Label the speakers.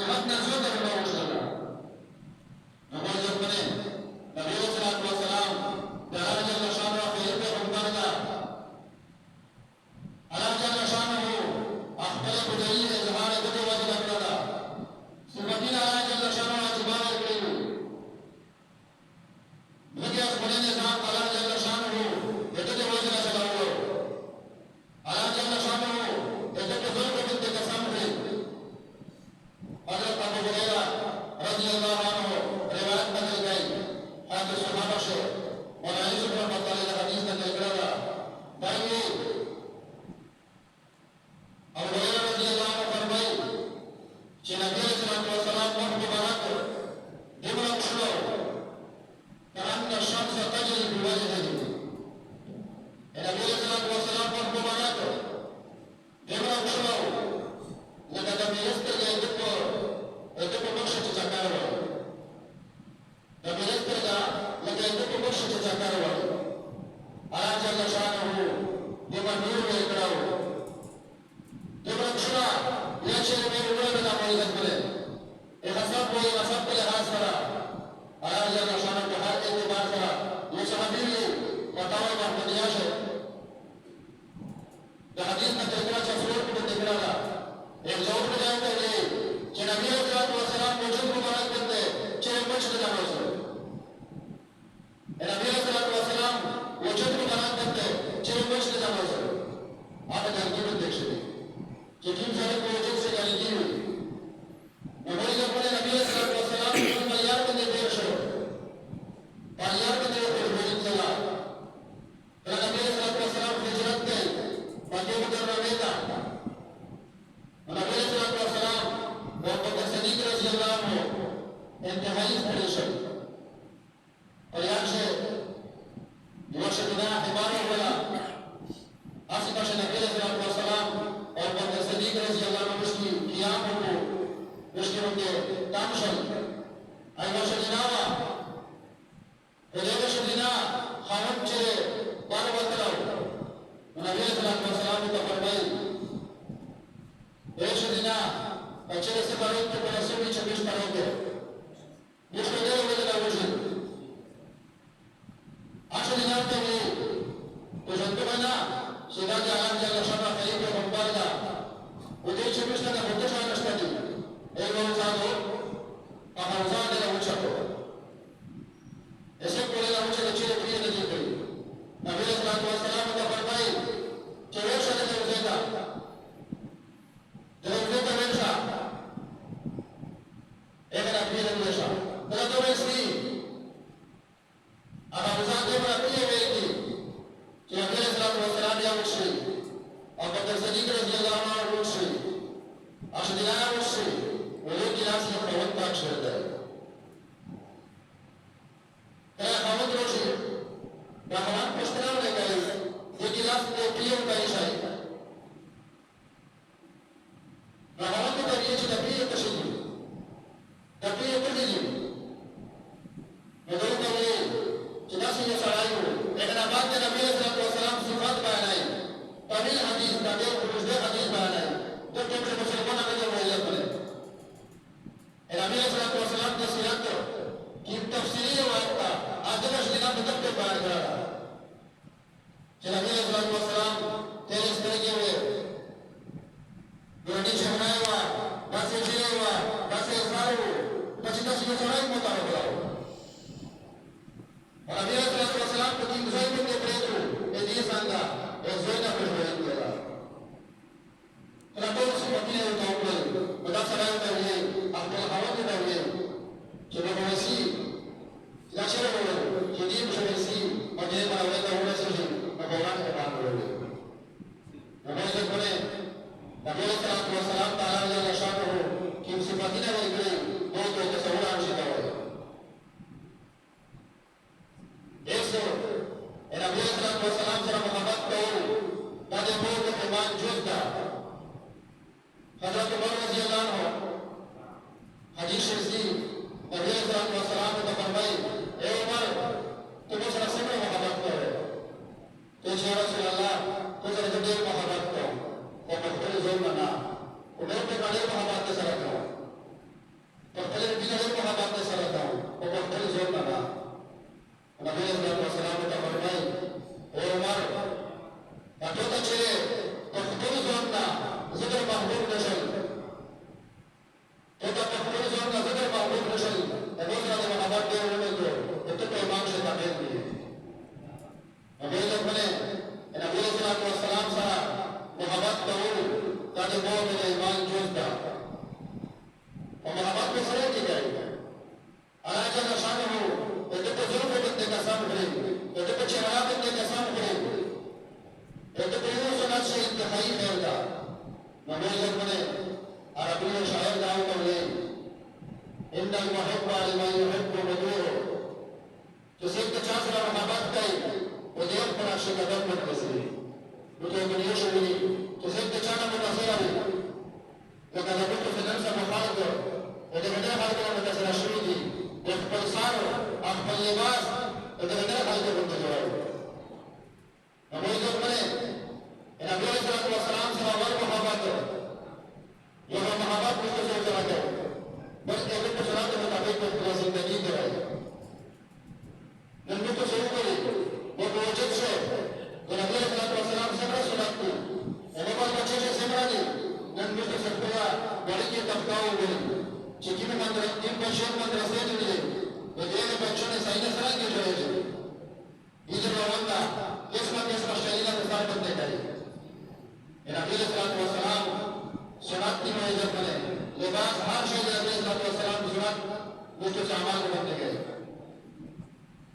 Speaker 1: صحت نزول در الله وشلا نماز اپنے نبی صلی اللہ علیہ وسلم دہر جل شانہ خیر پہ ہمکر دا اللہ جل شانہ اخبر بدئی اظہار بدے واجب اکردا سبحان اللہ جل شانہ واجبان اکریو لگے اخبرین نظام اللہ جل شانہ اتنے واجب اکردا اللہ جل شانہ اتنے ظلم بنت قسم ہے حضرت ابو ہریرہ رضی اللہ عنہ روایت بدل گئی حضرت صحابہ سے اور علی رضی اللہ تعالی حدیث نقل کرا بھائی ابو ہریرہ رضی اللہ عنہ فرمائے کہ نبی صلی اللہ علیہ وسلم مبارک دیمرا شلو كأن الشمس تجري في وجهه النبي صلى الله عليه وسلم مبارك دیمرا شلو لقد يستر يدكو بخشة تكاروا لقد يستر لقد يدكو بخشة تكاروا على جل شانه بما نور ويكراو دیمرا شلو يشير من الولد لا مريض بله اخصاب کوئی نصب کے لحاظ کرا اللہ جل شانہ کے ہر اعتبار کرا یہ صحابی بتاؤ محمدیہ سے یہ حدیث میں تذکرہ چفرور کو دیکھ رہا تھا ایک ضرور کو جائے کہ نبی صلی اللہ علیہ وسلم موجود مبارک کرتے چلے مجھ کے جانا سے نبی صلی اللہ علیہ وسلم موجود مبارک کرتے چلے مجھ کے جانا سے آپ جانتے ہیں دیکھ سکتے کہ کیم سارے کو وجود سے جانی کی ہوئی نبی صلی اللہ علیہ وسلم پریار بندے دیر شو پریار بندے خوشبوجید چلا نبی صلی اللہ علیہ وسلم ہجرت گئی بندے مکرمہ بیتا نبی صلی اللہ علیہ وسلم ابوبکر صدیق رضی اللہ عنہ انتہائی پریشان اور یہاں سے دینا حمارہ ہولا آسی پاس نبی صلی اللہ علیہ وسلم اور ابوبکر صدیق رضی اللہ عنہ اس کی قیام کو اس کے ان کے تامشل ایوہ شدیناوا ادھیوہ شدینا خانم چرے بار بطلاو نبی صلی اللہ علیہ وسلم کو فرمائی ایک شدینا چرے سے باروں کے پرسے بھی 26 پڑھوں گے اس کو دے ہوئے لگا وجود شدینا کے بھی تو جنتو بنا سیدھا کے عالم جل شبہ خیلی کے مقبار دا ادھے 26 تک ہوتے شاہ نشتا دی ایک روزان ہو روزان دے لہوچا ہو ایسے پورے لہوچا لچے لکھئے ندی کری نبی صلی اللہ علیہ وسلم کا فرمائی چویشا دے روزے کا روزے کا ویشا ایک نبی روزیشا دلہ دو ایسی اب روزان دے پر اپنی ہوئے کی کہ نبی صلی اللہ علیہ وسلم یا وچھئی اور بکر صدیق رضی اللہ عنہ وچھئی اشدیانا وچھئی ولی کلاس میں قوت پاک شرد ہے کہا قوت روشی رحمان پشتناو لے گئی یہ کلاس میں پیوں کا عشائی رحمان کو تریئے چی تپیئے تشیدی تپیئے تشیدی مدعو کہوئے چناسی یہ سڑائی ہو لیکن آباد کے نبی صلی اللہ علیہ وسلم صفات بیانائی طویل حدیث نبی خروجدہ حدیث بیانائی جب کم سے مسلمان اگر مولیت بلے نبی صلی اللہ علیہ وسلم کے سیرت کی تفسیری روایت کا آدھر شدینا مطلب کے بیان کرا رہا کہ نبی صلی اللہ علیہ وسلم تیرے اس طرح کے ہوئے گرڈی شہنائے ہوا باسی جیلے ہوا باسی اثار ہو بچتا سیدھا سوڑائی مطابق رہا ہو اور نبی صلی اللہ علیہ وسلم کو تین زوئی بندے پریت ہو یہ دیئے سانگا ایک زوئی نہ پھر ہوئے دیا رہا ربو سے مکینے ہوتا ہوئے بدا سرائے ہوتا ہوئے اپنے حوال ہوتا ہوئے کہ وہ مویسی لاشر ہوئے جدید شویسی اور جنہیں مراوے کا ہوئے سوچیں مقولان کے بات ہوئے نبی جب بنے نبی صلی اللہ علیہ وسلم تعالیٰ علیہ شاہ ہو کہ ان صفاتی نہ ہوئے گئے وہ تو تصور آنشیدہ ہوئے ایسو نبی صلی اللہ علیہ وسلم سے محبت کو تاجے بہت ان المحب لمن يحب مطيع چې څوک د چا سره محبت کوي و دې خپل عاشق قدم ورکړي نو ته یې شوې چې څوک د چا نه متاثر وي لکه د بوټو فدر سره